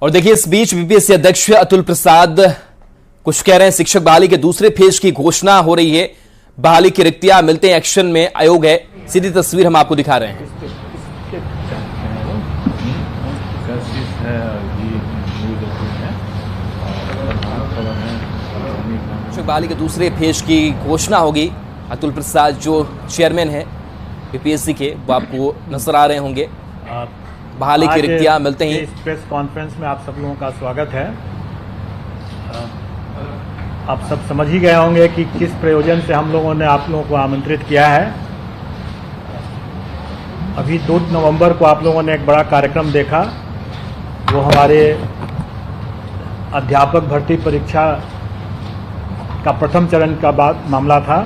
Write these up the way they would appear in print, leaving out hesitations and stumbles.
और देखिए, इस बीच बीपीएससी अध्यक्ष अतुल प्रसाद कुछ कह रहे हैं। शिक्षक बहाली के दूसरे फेज की घोषणा हो रही है। बहाली की रिक्तियां मिलते हैं एक्शन में आयोग है। सीधी तस्वीर हम आपको दिखा रहे हैं। शिक्षक बहाली के दूसरे फेज की घोषणा होगी। अतुल प्रसाद जो चेयरमैन है बीपीएससी के, वो आपको नजर आ रहे होंगे। बहाली की रिक्तियां मिलते ही इस प्रेस कॉन्फ्रेंस में आप सब लोगों का स्वागत है। आप सब समझ ही गए होंगे कि किस प्रयोजन से हम लोगों ने आप लोगों को आमंत्रित किया है। अभी 2 नवंबर को आप लोगों ने एक बड़ा कार्यक्रम देखा। वो हमारे अध्यापक भर्ती परीक्षा का प्रथम चरण का मामला था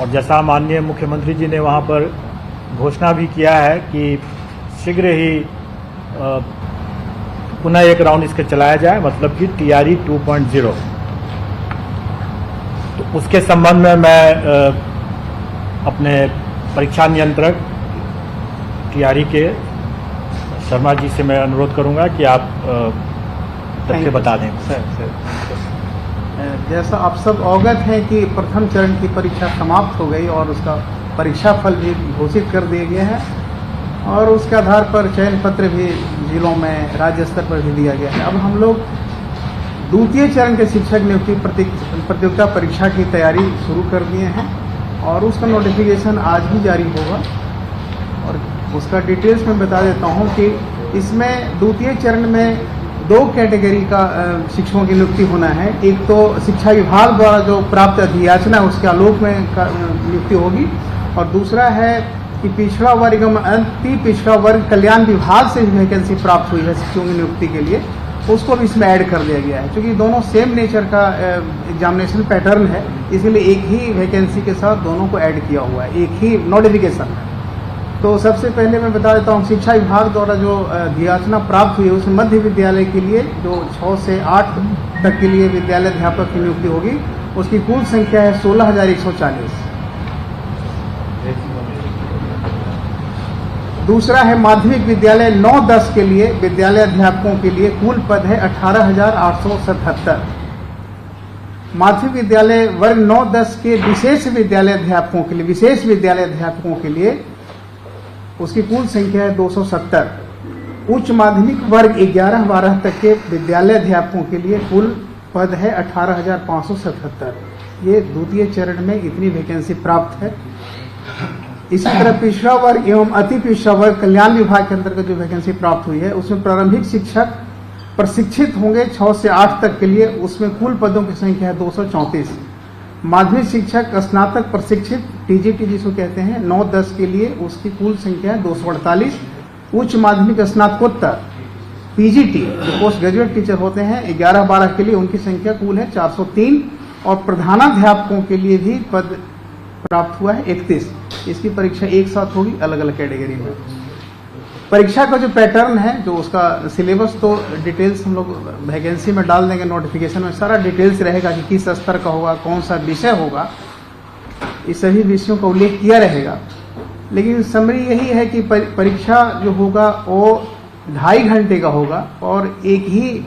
और जैसा माननीय मुख्यमंत्री जी ने वहाँ पर घोषणा भी किया है कि शीघ्र ही पुनः एक राउंड इसके चलाया जाए, मतलब कि टीआरई 2.0। तो उसके संबंध में मैं अपने परीक्षा नियंत्रक टीआरई के शर्मा जी से मैं अनुरोध करूंगा कि आप तथ्य बता दें। सर, जैसा आप सब अवगत हैं कि प्रथम चरण की परीक्षा समाप्त हो गई और उसका परीक्षा फल भी घोषित कर दिया गया है और उसके आधार पर चयन पत्र भी जिलों में राज्य स्तर पर भी दिया गया है। अब हम लोग द्वितीय चरण के शिक्षक नियुक्ति प्रतियोगिता परीक्षा की तैयारी शुरू कर दिए हैं और उसका नोटिफिकेशन आज ही जारी होगा। और उसका डिटेल्स में बता देता हूं कि इसमें द्वितीय चरण में 2 कैटेगरी का शिक्षकों की नियुक्ति होना है। एक तो शिक्षा विभाग द्वारा जो प्राप्त अधियाचना उसके आलोक में नियुक्ति होगी और दूसरा है कि पिछड़ा वर्ग एवं अति पिछड़ा वर्ग कल्याण विभाग से भी वैकेंसी प्राप्त हुई है शिक्षकों की नियुक्ति के लिए, उसको भी इसमें ऐड कर दिया गया है। क्योंकि दोनों सेम नेचर का एग्जामिनेशन पैटर्न है, इसलिए एक ही वैकेंसी के साथ दोनों को ऐड किया हुआ है, एक ही नोटिफिकेशन है। तो सबसे पहले मैं बता देता हूँ, शिक्षा विभाग द्वारा जो अधियाचना प्राप्त हुई है उसमें मध्य विद्यालय के लिए जो 6 से 8 तक के लिए विद्यालय अध्यापक की नियुक्ति होगी, उसकी कुल संख्या है 16,140। दूसरा है माध्यमिक विद्यालय 9-10 के लिए विद्यालय अध्यापकों के लिए कुल पद है 18,877। माध्यमिक विद्यालय वर्ग 9-10 के विशेष विद्यालय अध्यापकों के लिए उसकी कुल संख्या है 270। उच्च माध्यमिक वर्ग 11-12 तक के विद्यालय अध्यापकों के लिए कुल पद है 18,577। ये द्वितीय चरण में इतनी वैकेंसी प्राप्त है। इसी तरह पिछड़ा वर्ग एवं अति पिछड़ा वर्ग कल्याण विभाग के अंतर्गत जो वैकेंसी प्राप्त हुई है उसमें प्रारंभिक शिक्षक प्रशिक्षित होंगे 6 से 8 तक के लिए, उसमें कुल पदों की संख्या है 234। माध्यमिक शिक्षक स्नातक प्रशिक्षित टीजीटी जिसको कहते हैं 9-10 के लिए उसकी कुल संख्या है 248। उच्च माध्यमिक स्नातकोत्तर पीजीटी जो पोस्ट ग्रेजुएट टीचर होते हैं 11-12 के लिए उनकी संख्या कुल है 403 और प्रधानाध्यापकों के लिए भी पद प्राप्त हुआ है 31। इसकी परीक्षा एक साथ होगी अलग अलग कैटेगरी में। परीक्षा का जो पैटर्न है, जो उसका सिलेबस, तो डिटेल्स हम लोग वैकेंसी में डाल देंगे। नोटिफिकेशन में सारा डिटेल्स रहेगा कि किस स्तर का होगा, कौन सा विषय होगा, इस सभी विषयों का उल्लेख किया रहेगा। लेकिन समरी यही है कि परीक्षा जो होगा वो 2.5 घंटे का होगा और एक ही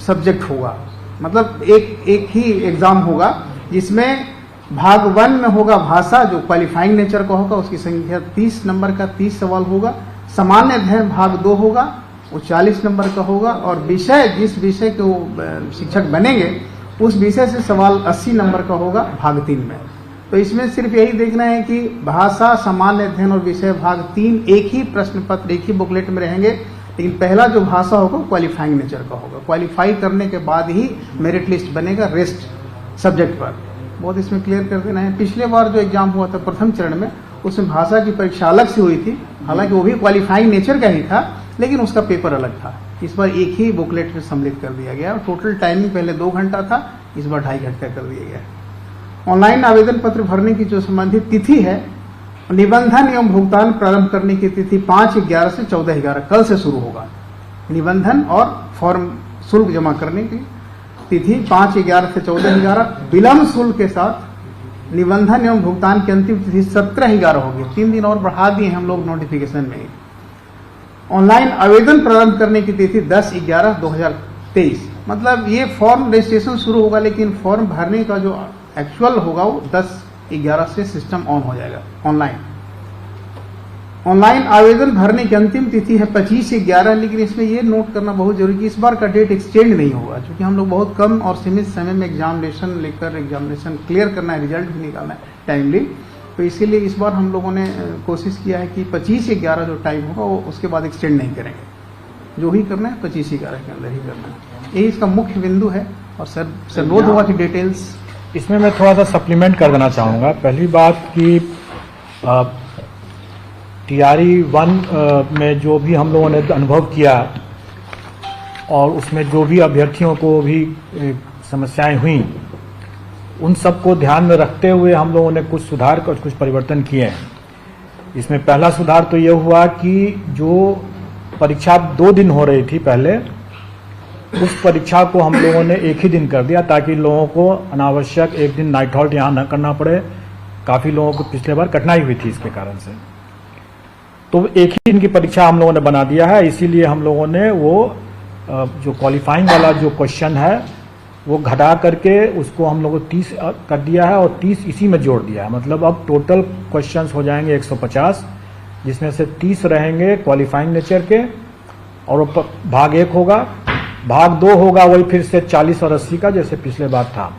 सब्जेक्ट होगा, मतलब एक ही एग्जाम होगा जिसमें भाग 1 में होगा भाषा जो क्वालिफाइंग नेचर का होगा, उसकी संख्या 30 नंबर का 30 सवाल होगा। सामान्य अध्ययन भाग 2 होगा, वो 40 नंबर का होगा और विषय जिस विषय के वो शिक्षक बनेंगे उस विषय से सवाल 80 नंबर का होगा भाग 3 में। तो इसमें सिर्फ यही देखना है कि भाषा, सामान्य अध्ययन और विषय भाग 3 एक ही प्रश्न पत्र एक ही बुकलेट में रहेंगे, लेकिन पहला जो भाषा होगा क्वालिफाइंग नेचर का होगा। क्वालिफाई करने के बाद ही मेरिट लिस्ट बनेगा रेस्ट सब्जेक्ट पर। बहुत इसमें क्लियर कर देना है। पिछले बार जो एग्जाम हुआ था प्रथम चरण में उसमें भाषा की परीक्षा अलग से हुई थी, हालांकि वो भी क्वालिफाइंग नेचर का ही था लेकिन उसका पेपर अलग था। इस बार एक ही बुकलेट में सम्मिलित कर दिया गया और टोटल टाइमिंग पहले 2 घंटा था, इस बार 2.5 घंटा कर दिया गया। ऑनलाइन आवेदन पत्र भरने की जो संबंधित तिथि है, निबंधन एवं भुगतान प्रारंभ करने की तिथि 5/11 से 14/11 कल से शुरू होगा। निबंधन और फॉर्म शुल्क जमा करने की तिथि 5/11 से 14/11, विलम्ब शुल्क के साथ निबंधन एवं भुगतान की अंतिम तिथि 17/11 होगी। 3 दिन और बढ़ा दिए हम लोग नोटिफिकेशन में। ऑनलाइन आवेदन प्रारंभ करने की तिथि 10/11/2023। मतलब ये फॉर्म रजिस्ट्रेशन शुरू होगा, लेकिन फॉर्म भरने का जो एक्चुअल होगा वो 10/11 से सिस्टम ऑन हो जाएगा। ऑनलाइन आवेदन भरने की अंतिम तिथि है 25/11, लेकिन इसमें यह नोट करना बहुत जरूरी है कि इस बार का डेट एक्सटेंड नहीं होगा, क्योंकि हम लोग बहुत कम और सीमित समय में एग्जामिनेशन लेकर एग्जामिनेशन क्लियर करना है, रिजल्ट भी निकालना है टाइमली। तो इसीलिए इस बार हम लोगों ने कोशिश किया है कि 25/11 जो टाइम होगा वो उसके बाद एक्सटेंड नहीं करेंगे। जो ही करना है 25/11 के अंदर ही करना है, यही इसका मुख्य बिंदु है। और सर अनुरोध होगा कि डिटेल्स इसमें मैं थोड़ा सा सप्लीमेंट कर देना चाहूँगा। पहली बात कि TRE 1 में जो भी हम लोगों ने अनुभव किया और उसमें जो भी अभ्यर्थियों को भी समस्याएं हुई, उन सबको ध्यान में रखते हुए हम लोगों ने कुछ सुधार और कुछ परिवर्तन किए हैं। इसमें पहला सुधार तो ये हुआ कि जो परीक्षा 2 दिन हो रही थी पहले, उस परीक्षा को हम लोगों ने एक ही दिन कर दिया, ताकि लोगों को अनावश्यक एक दिन नाइट हॉल्ट यहाँ न करना पड़े। काफ़ी लोगों को पिछले बार कठिनाई हुई थी इसके कारण से, तो एक ही दिन की परीक्षा हम लोगों ने बना दिया है। इसीलिए हम लोगों ने वो जो क्वालिफाइंग वाला जो क्वेश्चन है वो घटा करके उसको हम लोगों को 30 कर दिया है और 30 इसी में जोड़ दिया है। मतलब अब टोटल क्वेश्चंस हो जाएंगे 150, जिसमें से 30 रहेंगे क्वालिफाइंग नेचर के, और भाग 1 होगा, भाग 2 होगा वही फिर से 40 और 80 का, जैसे पिछले बार था।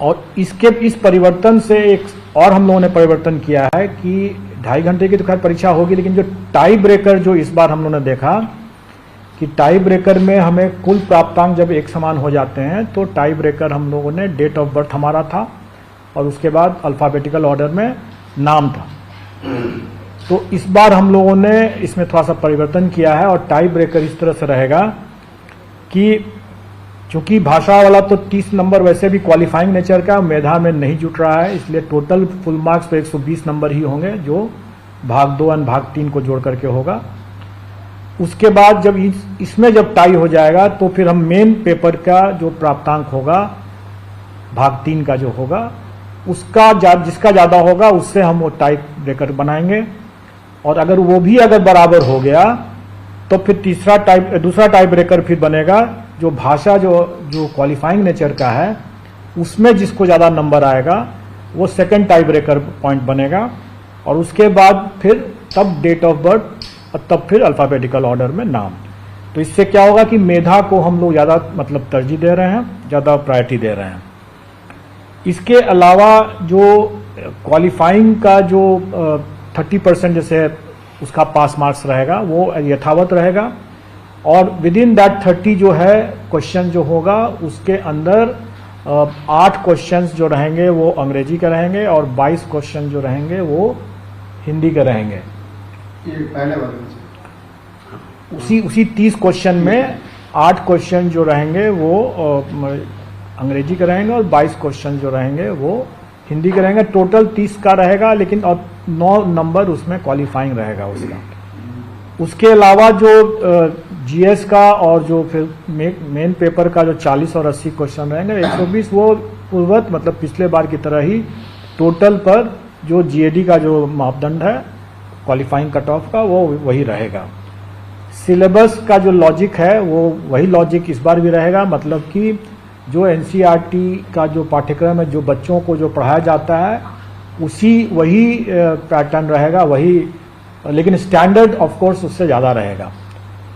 और इस परिवर्तन से एक और हम लोगों ने परिवर्तन किया है कि 2.5 घंटे की तो खैर परीक्षा होगी, लेकिन जो टाई ब्रेकर जो इस बार हम लोगों ने देखा कि टाई ब्रेकर में हमें कुल प्राप्तांक जब एक समान हो जाते हैं, तो टाई ब्रेकर हम लोगों ने डेट ऑफ बर्थ हमारा था और उसके बाद अल्फाबेटिकल ऑर्डर में नाम था। तो इस बार हम लोगों ने इसमें थोड़ा सा परिवर्तन किया है और टाई ब्रेकर इस तरह से रहेगा कि चूंकि भाषा वाला तो 30 नंबर वैसे भी क्वालिफाइंग नेचर का मेधा में नहीं जुट रहा है, इसलिए टोटल फुल मार्क्स तो 120 नंबर ही होंगे, जो भाग 2 और भाग 3 को जोड़ करके होगा। उसके बाद जब इसमें जब टाई हो जाएगा तो फिर हम मेन पेपर का जो प्राप्तांक होगा भाग 3 का जो होगा उसका जिसका ज़्यादा होगा उससे हम वो टाई ब्रेकर बनाएंगे, और अगर वो भी अगर बराबर हो गया तो फिर दूसरा टाई ब्रेकर फिर बनेगा जो भाषा जो क्वालिफाइंग नेचर का है उसमें जिसको ज़्यादा नंबर आएगा वो सेकंड टाई ब्रेकर पॉइंट बनेगा, और उसके बाद फिर तब डेट ऑफ बर्थ और तब फिर अल्फ़ाबेटिकल ऑर्डर में नाम। तो इससे क्या होगा कि मेधा को हम लोग ज़्यादा मतलब तरजीह दे रहे हैं, ज़्यादा प्रायोरिटी दे रहे हैं। इसके अलावा जो क्वालिफाइंग का जो 30% जैसे उसका पास मार्क्स रहेगा वो यथावत रहेगा, और विद इन दैट 30 जो है क्वेश्चन जो होगा उसके अंदर 8 क्वेश्चंस जो रहेंगे वो अंग्रेजी के रहेंगे और 22 क्वेश्चन जो रहेंगे वो हिंदी के रहेंगे। पहले वाले उसी 30 क्वेश्चन में 8 क्वेश्चन जो रहेंगे वो अंग्रेजी के रहेंगे और 22 क्वेश्चन जो रहेंगे वो हिंदी के रहेंगे। टोटल 30 का रहेगा, लेकिन और 9 नंबर उसमें क्वालिफाइंग रहेगा उसका। उसके अलावा जो जीएस का और जो फिर मेन पेपर का जो 40 और 80 क्वेश्चन रहेंगे 120 वो पूर्वत मतलब पिछले बार की तरह ही टोटल पर जो जीएडी का जो मापदंड है क्वालिफाइंग कट ऑफ का वो वही रहेगा। सिलेबस का जो लॉजिक है वो वही लॉजिक इस बार भी रहेगा, मतलब कि जो एनसीईआरटी का जो पाठ्यक्रम है जो बच्चों को जो पढ़ाया जाता है वही पैटर्न रहेगा, वही, लेकिन स्टैंडर्ड ऑफ कोर्स उससे ज़्यादा रहेगा।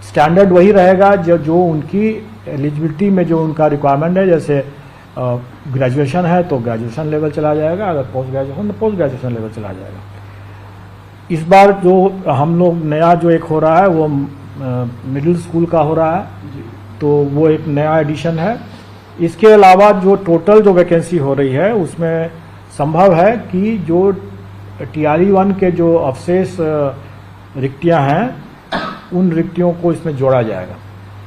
स्टैंडर्ड वही रहेगा जो उनकी एलिजिबिलिटी में जो उनका रिक्वायरमेंट है, जैसे ग्रेजुएशन है तो ग्रेजुएशन लेवल चला जाएगा, अगर पोस्ट ग्रेजुएशन तो पोस्ट ग्रेजुएशन लेवल चला जाएगा। इस बार जो हम लोग नया जो एक हो रहा है वो मिडिल स्कूल का हो रहा है, तो वो एक नया एडिशन है। इसके अलावा जो टोटल जो वैकेंसी हो रही है उसमें संभव है कि जो TRE 1 के जो अवशेष रिक्तियां हैं उन रिक्तियों को इसमें जोड़ा जाएगा।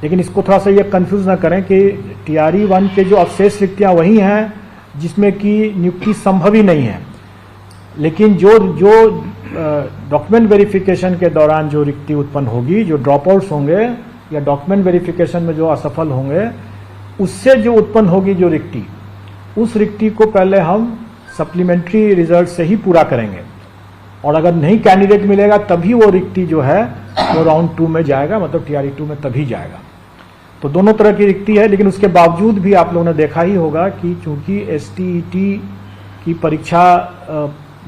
लेकिन इसको थोड़ा सा ये कंफ्यूज ना करें कि TRE 1 के जो अवशेष रिक्तियां वही हैं जिसमें कि नियुक्ति संभव ही नहीं है, लेकिन जो डॉक्यूमेंट वेरिफिकेशन के दौरान जो रिक्ति उत्पन्न होगी, जो ड्रॉप आउट्स होंगे या डॉक्यूमेंट वेरिफिकेशन में जो असफल होंगे, उससे जो उत्पन्न होगी जो रिक्ति, उस रिक्ति को पहले हम सप्लीमेंट्री रिजल्ट से ही पूरा करेंगे। और अगर नहीं कैंडिडेट मिलेगा तभी वो रिक्ति जो है वो राउंड 2 में जाएगा, मतलब TRE 2 में तभी जाएगा। तो दोनों तरह की रिक्ति है, लेकिन उसके बावजूद भी आप लोगों ने देखा ही होगा कि चूंकि STET की परीक्षा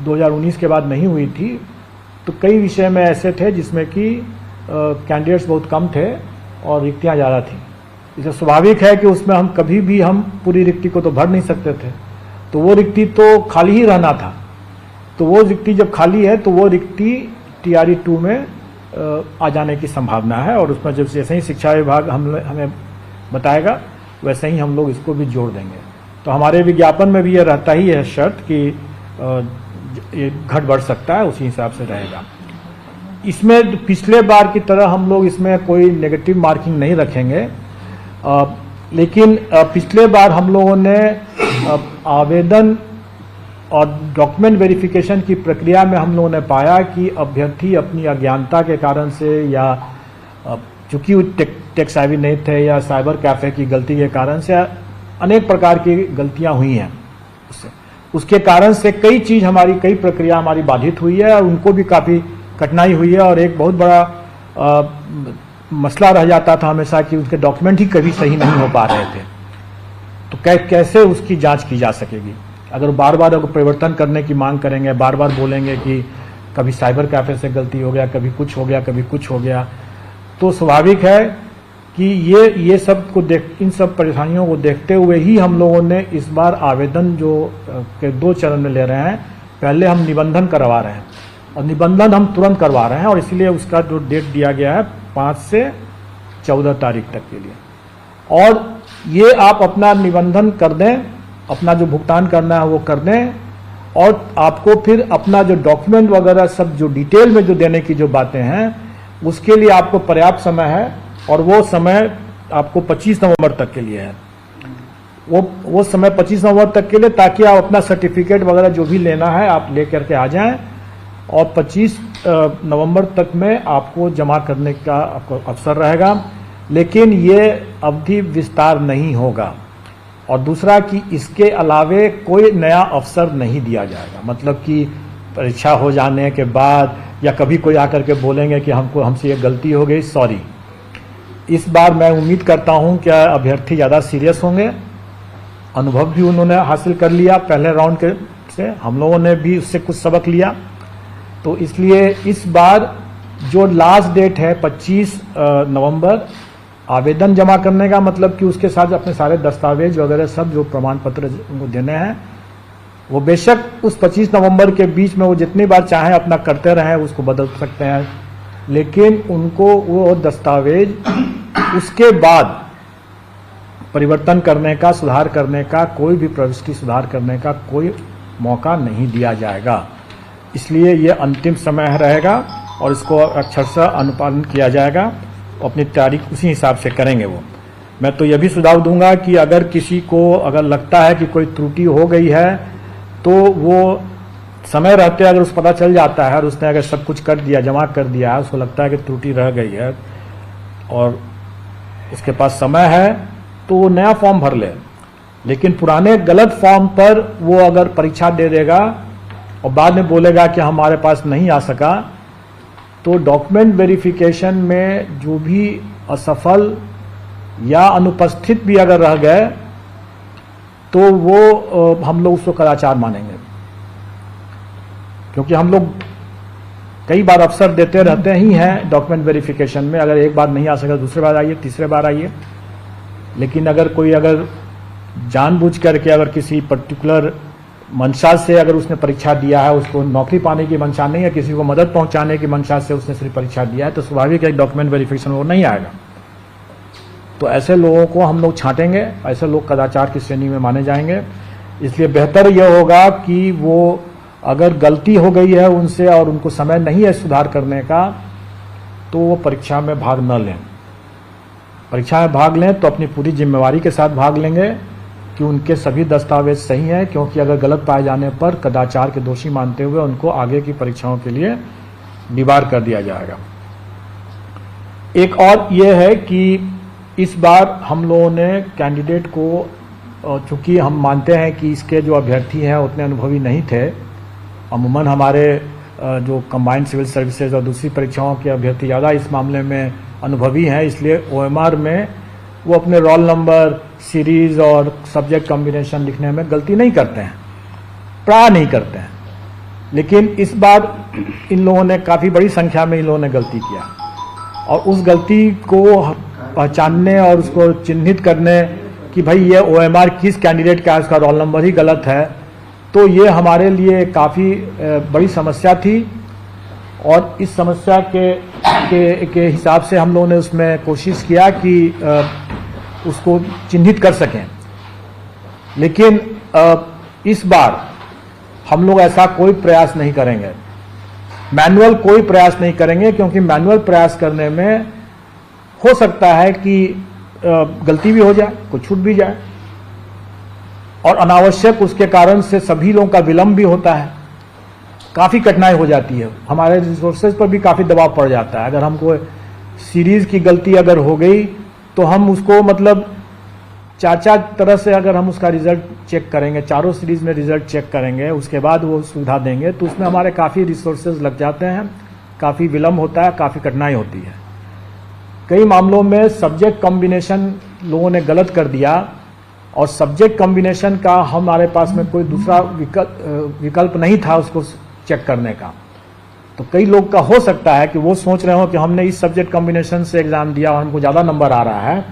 2019 के बाद नहीं हुई थी, तो कई विषय में ऐसे थे जिसमें कि कैंडिडेट्स बहुत कम थे और रिक्तियां ज़्यादा थी। इसलिए स्वाभाविक है कि उसमें हम कभी भी हम पूरी रिक्ति को तो भर नहीं सकते थे, तो वो रिक्ति तो खाली ही रहना था। तो वो रिक्ति जब खाली है तो वो रिक्ति TRE 2 में आ जाने की संभावना है, और उसमें जब जैसे ही शिक्षा विभाग हमें बताएगा वैसे ही हम लोग इसको भी जोड़ देंगे। तो हमारे विज्ञापन में भी ये रहता ही है शर्त कि ये घट बढ़ सकता है, उसी हिसाब से रहेगा। इसमें पिछले बार की तरह हम लोग इसमें कोई नेगेटिव मार्किंग नहीं रखेंगे, लेकिन पिछले बार हम लोगों ने आवेदन और डॉक्यूमेंट वेरिफिकेशन की प्रक्रिया में हम लोगों ने पाया कि अभ्यर्थी अपनी अज्ञानता के कारण से, या चूंकि वो टेक सेवी नहीं थे, या साइबर कैफे की गलती के कारण से अनेक प्रकार की गलतियां हुई हैं। उसके कारण से कई प्रक्रिया हमारी बाधित हुई है, और उनको भी काफ़ी कठिनाई हुई है, और एक बहुत बड़ा मसला रह जाता था हमेशा कि उसके डॉक्यूमेंट ही कभी सही नहीं हो पा रहे थे। तो कैसे उसकी जांच की जा सकेगी? अगर बार बार अगर परिवर्तन करने की मांग करेंगे, बार बार बोलेंगे कि कभी साइबर कैफे से गलती हो गया, कभी कुछ हो गया, कभी कुछ हो गया, तो स्वाभाविक है कि ये सब को इन सब परेशानियों को देखते हुए ही हम लोगों ने इस बार आवेदन जो के 2 चरण में ले रहे हैं। पहले हम निबंधन करवा रहे हैं, और निबंधन हम तुरंत करवा रहे हैं, और इसलिए उसका जो डेट दिया गया है 5 से 14 तारीख तक के लिए। और ये आप अपना निबंधन कर दें, अपना जो भुगतान करना है वो कर दें, और आपको फिर अपना जो डॉक्यूमेंट वगैरह सब जो डिटेल में जो देने की जो बातें हैं उसके लिए आपको पर्याप्त समय है, और वो समय आपको 25 नवंबर तक के लिए है। वो समय 25 नवंबर तक के लिए, ताकि आप अपना सर्टिफिकेट वगैरह जो भी लेना है आप ले करके आ जाएं, और 25 नवंबर तक में आपको जमा करने का आपको अवसर रहेगा। लेकिन ये अवधि विस्तार नहीं होगा, और दूसरा कि इसके अलावे कोई नया अवसर नहीं दिया जाएगा। मतलब कि परीक्षा हो जाने के बाद या कभी कोई आकर के बोलेंगे कि हमसे ये गलती हो गई, सॉरी। इस बार मैं उम्मीद करता हूं कि अभ्यर्थी ज़्यादा सीरियस होंगे, अनुभव भी उन्होंने हासिल कर लिया पहले राउंड के से, हम लोगों ने भी उससे कुछ सबक लिया। तो इसलिए इस बार जो लास्ट डेट है 25 नवंबर आवेदन जमा करने का, मतलब कि उसके साथ अपने सारे दस्तावेज वगैरह सब जो प्रमाण पत्र उनको देने हैं, वो बेशक उस 25 नवंबर के बीच में वो जितनी बार चाहें अपना करते रहें, उसको बदल सकते हैं, लेकिन उनको वो दस्तावेज उसके बाद परिवर्तन करने का, सुधार करने का, कोई भी प्रविष्टि सुधार करने का कोई मौका नहीं दिया जाएगा। इसलिए ये अंतिम समय रहेगा, और इसको अक्षरशः अनुपालन किया जाएगा, अपनी तारीख उसी हिसाब से करेंगे वो। मैं तो यह भी सुझाव दूंगा कि अगर किसी को अगर लगता है कि कोई त्रुटि हो गई है, तो वो समय रहते अगर उसे पता चल जाता है और उसने अगर सब कुछ कर दिया, जमा कर दिया है, उसको लगता है कि त्रुटि रह गई है और उसके पास समय है, तो वो नया फॉर्म भर ले। लेकिन पुराने गलत फॉर्म पर वो अगर परीक्षा दे देगा और बाद में बोलेगा कि हमारे पास नहीं आ सका, तो डॉक्यूमेंट वेरिफिकेशन में जो भी असफल या अनुपस्थित भी अगर रह गए, तो वो हम लोग उसको कदाचार मानेंगे। क्योंकि हम लोग कई बार अवसर देते रहते ही हैं डॉक्यूमेंट वेरिफिकेशन में, अगर एक बार नहीं आ सका दूसरे बार आइए, तीसरे बार आइए। लेकिन अगर कोई अगर जानबूझ करके अगर किसी पर्टिकुलर मंशा से अगर उसने परीक्षा दिया है, उसको नौकरी पाने की मंशा नहीं है, किसी को मदद पहुंचाने की मंशा से उसने सिर्फ परीक्षा दिया है, तो स्वाभाविक है डॉक्यूमेंट वेरिफिकेशन वो नहीं आएगा। तो ऐसे लोगों को हम लोग छांटेंगे, ऐसे लोग कदाचार की श्रेणी में माने जाएंगे। इसलिए बेहतर यह होगा कि वो अगर गलती हो गई है उनसे और उनको समय नहीं है सुधार करने का, तो वो परीक्षा में भाग न लें। परीक्षा में भाग लें तो अपनी पूरी जिम्मेवारी के साथ भाग लेंगे कि उनके सभी दस्तावेज सही हैं, क्योंकि अगर गलत पाए जाने पर कदाचार के दोषी मानते हुए उनको आगे की परीक्षाओं के लिए डिबार कर दिया जाएगा। एक और ये है कि इस बार हम लोगों ने कैंडिडेट को, चूंकि हम मानते हैं कि इसके जो अभ्यर्थी हैं उतने अनुभवी नहीं थे, अमूमन हमारे जो कंबाइंड सिविल सर्विसेज और दूसरी परीक्षाओं के अभ्यर्थी ज़्यादा इस मामले में अनुभवी हैं, इसलिए OMR में वो अपने रोल नंबर, सीरीज और सब्जेक्ट कॉम्बिनेशन लिखने में गलती नहीं करते हैं, प्राय नहीं करते हैं। लेकिन इस बार इन लोगों ने काफ़ी बड़ी संख्या में इन लोगों ने गलती किया, और उस गलती को पहचानने और उसको चिन्हित करने कि भाई ये OMR किस कैंडिडेट का है, उसका रोल नंबर ही गलत है, तो ये हमारे लिए काफ़ी बड़ी समस्या थी। और इस समस्या के हिसाब से हम लोगों ने उसमें कोशिश किया कि उसको चिन्हित कर सकें। लेकिन इस बार हम लोग ऐसा कोई प्रयास नहीं करेंगे, मैनुअल कोई प्रयास नहीं करेंगे, क्योंकि मैनुअल प्रयास करने में हो सकता है कि गलती भी हो जाए, कुछ छूट भी जाए, और अनावश्यक उसके कारण से सभी लोगों का विलंब भी होता है, काफ़ी कठिनाई हो जाती है, हमारे रिसोर्सेज पर भी काफ़ी दबाव पड़ जाता है। अगर हमको सीरीज की गलती अगर हो गई तो हम उसको मतलब चार तरह से अगर हम उसका रिजल्ट चेक करेंगे, चारों सीरीज में रिजल्ट चेक करेंगे, उसके बाद वो सुविधा देंगे, तो उसमें हमारे काफ़ी रिसोर्सेज लग जाते हैं, काफ़ी विलंब होता है, काफ़ी कठिनाई होती है। कई मामलों में सब्जेक्ट कॉम्बिनेशन लोगों ने गलत कर दिया, और सब्जेक्ट कॉम्बिनेशन का हमारे पास में कोई दूसरा विकल्प नहीं था उसको चेक करने का। तो कई लोग का हो सकता है कि वो सोच रहे हो कि हमने इस सब्जेक्ट कॉम्बिनेशन से एग्जाम दिया और हमको ज़्यादा नंबर आ रहा है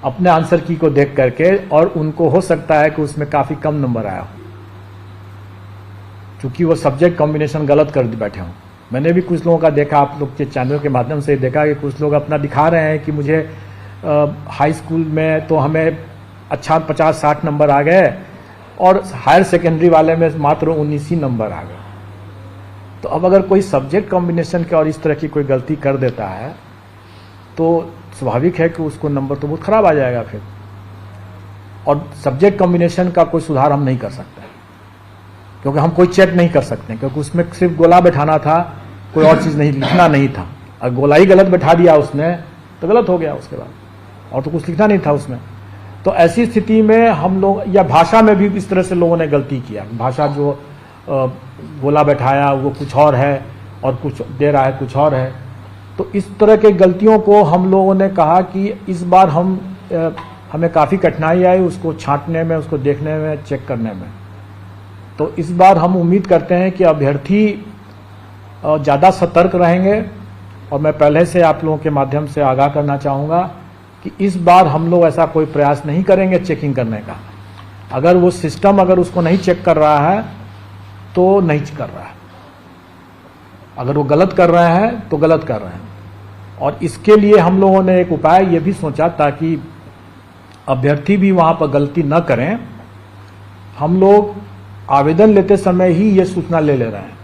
अपने आंसर की को देख करके, और उनको हो सकता है कि उसमें काफ़ी कम नंबर आया हो, क्योंकि वो सब्जेक्ट कॉम्बिनेशन गलत कर बैठे हों। मैंने भी कुछ लोगों का देखा, आप लोग के चैनल के माध्यम से देखा कि कुछ लोग अपना दिखा रहे हैं कि मुझे हाई स्कूल में तो हमें अच्छा 50-60 नंबर आ गए, और हायर सेकेंडरी वाले में मात्र 19 ही नंबर आ गए। तो अब अगर कोई सब्जेक्ट कॉम्बिनेशन के और इस तरह की कोई गलती कर देता है तो स्वाभाविक है कि उसको नंबर तो बहुत खराब आ जाएगा फिर, और सब्जेक्ट कॉम्बिनेशन का कोई सुधार हम नहीं कर सकते, क्योंकि हम कोई चेक नहीं कर सकते, क्योंकि उसमें सिर्फ गोला बैठाना था, कोई और चीज़ नहीं, लिखना नहीं था। अगर गोला ही गलत बैठा दिया उसने तो गलत हो गया, उसके बाद और तो कुछ लिखना नहीं था उसमें। तो ऐसी स्थिति में हम लोग, या भाषा में भी इस तरह से लोगों ने गलती किया, भाषा जो गोला बैठाया वो कुछ और है और कुछ दे रहा है कुछ और है। तो इस तरह के गलतियों को हम लोगों ने कहा कि इस बार हमें काफ़ी कठिनाई आई उसको छांटने में, उसको देखने में, चेक करने में। तो इस बार हम उम्मीद करते हैं कि अभ्यर्थी ज़्यादा सतर्क रहेंगे, और मैं पहले से आप लोगों के माध्यम से आगाह करना चाहूँगा कि इस बार हम लोग ऐसा कोई प्रयास नहीं करेंगे चेकिंग करने का। अगर वो सिस्टम अगर उसको नहीं चेक कर रहा है तो नहीं कर रहा है, अगर वो गलत कर रहे हैं तो गलत कर रहे हैं। और इसके लिए हम लोगों ने एक उपाय ये भी सोचा ताकि अभ्यर्थी भी वहाँ पर गलती न करें। हम लोग आवेदन लेते समय ही ये सूचना ले रहे हैं